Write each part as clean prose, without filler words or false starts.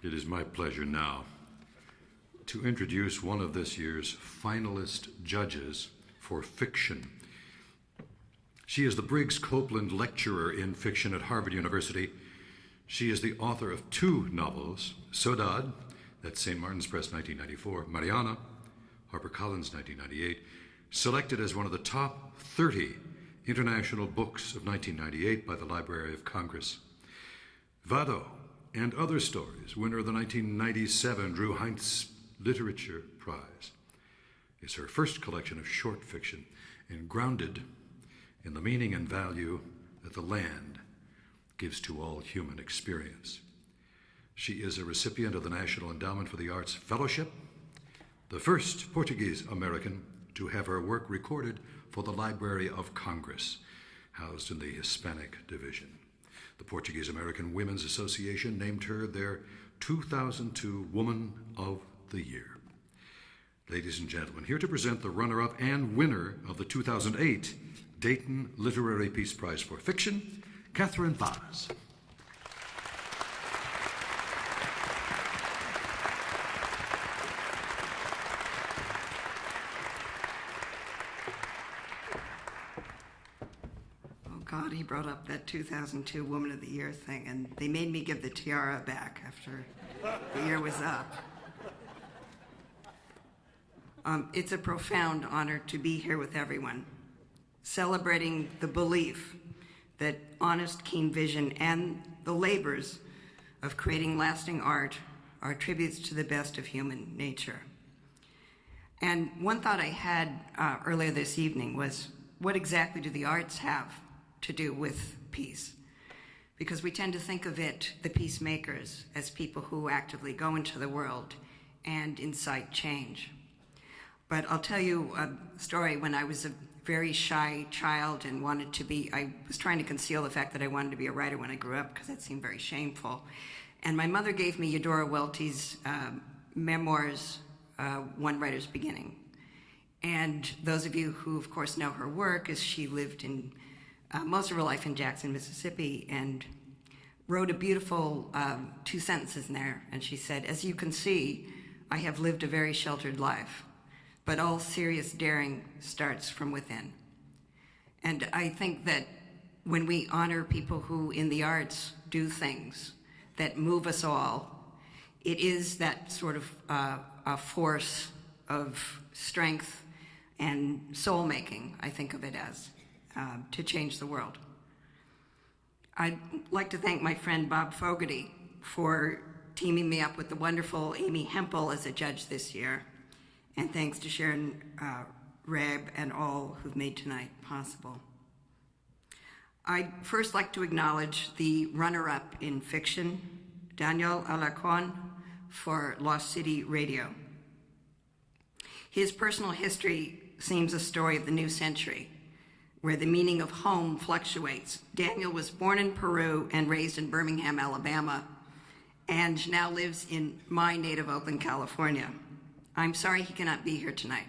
It is my pleasure now to introduce one of this year's finalist judges for fiction. She is the Briggs Copeland Lecturer in Fiction at Harvard University. She is the author of 2 novels, Saudade, that's St. Martin's Press, 1994, Mariana, HarperCollins, 1998, selected as one of the top 30 international books of 1998 by the Library of Congress. Vado and Other Stories, winner of the 1997 Drew Heinz Literature Prize, is her first collection of short fiction and grounded in the meaning and value that the land gives to all human experience. She is a recipient of the National Endowment for the Arts Fellowship, the first Portuguese American to have her work recorded for the Library of Congress, housed in the Hispanic Division. The Portuguese American Women's Association named her their 2002 Woman of the Year. Ladies and gentlemen, here to present the runner-up and winner of the 2008 Dayton Literary Peace Prize for Fiction, Catherine Paz. God, he brought up that 2002 Woman of the Year thing, and they made me give the tiara back after the year was up. It's a profound honor to be here with everyone, celebrating the belief that honest, keen vision and the labors of creating lasting art are tributes to the best of human nature. And one thought I had earlier this evening was, what exactly do the arts have to do with peace? Because we tend to think of it, the peacemakers, as people who actively go into the world and incite change. But I'll tell you a story. When I was a very shy child and I was trying to conceal the fact that I wanted to be a writer when I grew up, because that seemed very shameful. And my mother gave me Eudora Welty's memoirs, One Writer's Beginning. And those of you who, of course, know her work, is she lived in most of her life in Jackson, Mississippi, and wrote a beautiful 2 sentences in there. And she said, "As you can see, I have lived a very sheltered life, but all serious daring starts from within." And I think that when we honor people who in the arts do things that move us all, it is that sort of a force of strength and soul-making, I think of it as, to change the world. I'd like to thank my friend Bob Fogarty for teaming me up with the wonderful Amy Hempel as a judge this year. And thanks to Sharon Reb and all who've made tonight possible. I'd first like to acknowledge the runner-up in fiction, Daniel Alarco, for Lost City Radio. His personal history seems a story of the new century, where the meaning of home fluctuates. Daniel was born in Peru and raised in Birmingham, Alabama, and now lives in my native Oakland, California. I'm sorry he cannot be here tonight.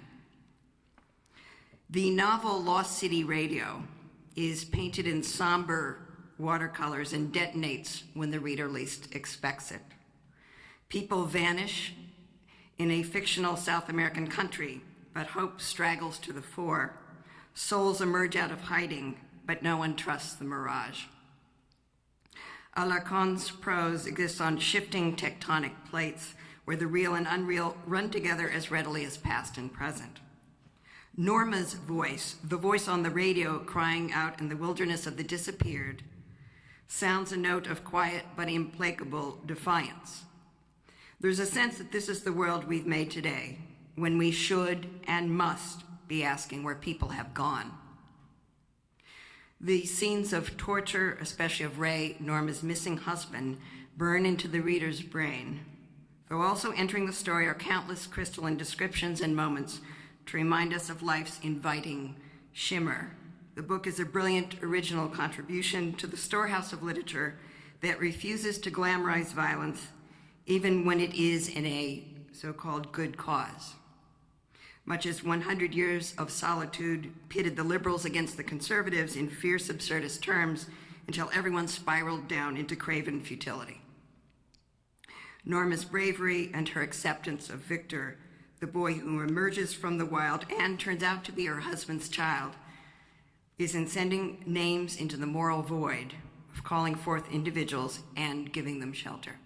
The novel Lost City Radio is painted in somber watercolors and detonates when the reader least expects it. People vanish in a fictional South American country, but hope straggles to the fore. Souls emerge out of hiding, but no one trusts the mirage. Alarcon's prose exists on shifting tectonic plates where the real and unreal run together as readily as past and present. Norma's voice, the voice on the radio crying out in the wilderness of the disappeared, sounds a note of quiet but implacable defiance. There's a sense that this is the world we've made today, when we should and must be asking where people have gone. The scenes of torture, especially of Ray, Norma's missing husband, burn into the reader's brain, though also entering the story are countless crystalline descriptions and moments to remind us of life's inviting shimmer. The book is a brilliant original contribution to the storehouse of literature that refuses to glamorize violence, even when it is in a so-called good cause. Much as 100 Years of Solitude pitted the liberals against the conservatives in fierce, absurdist terms until everyone spiraled down into craven futility. Norma's bravery and her acceptance of Victor, the boy who emerges from the wild and turns out to be her husband's child, is in sending names into the moral void of calling forth individuals and giving them shelter.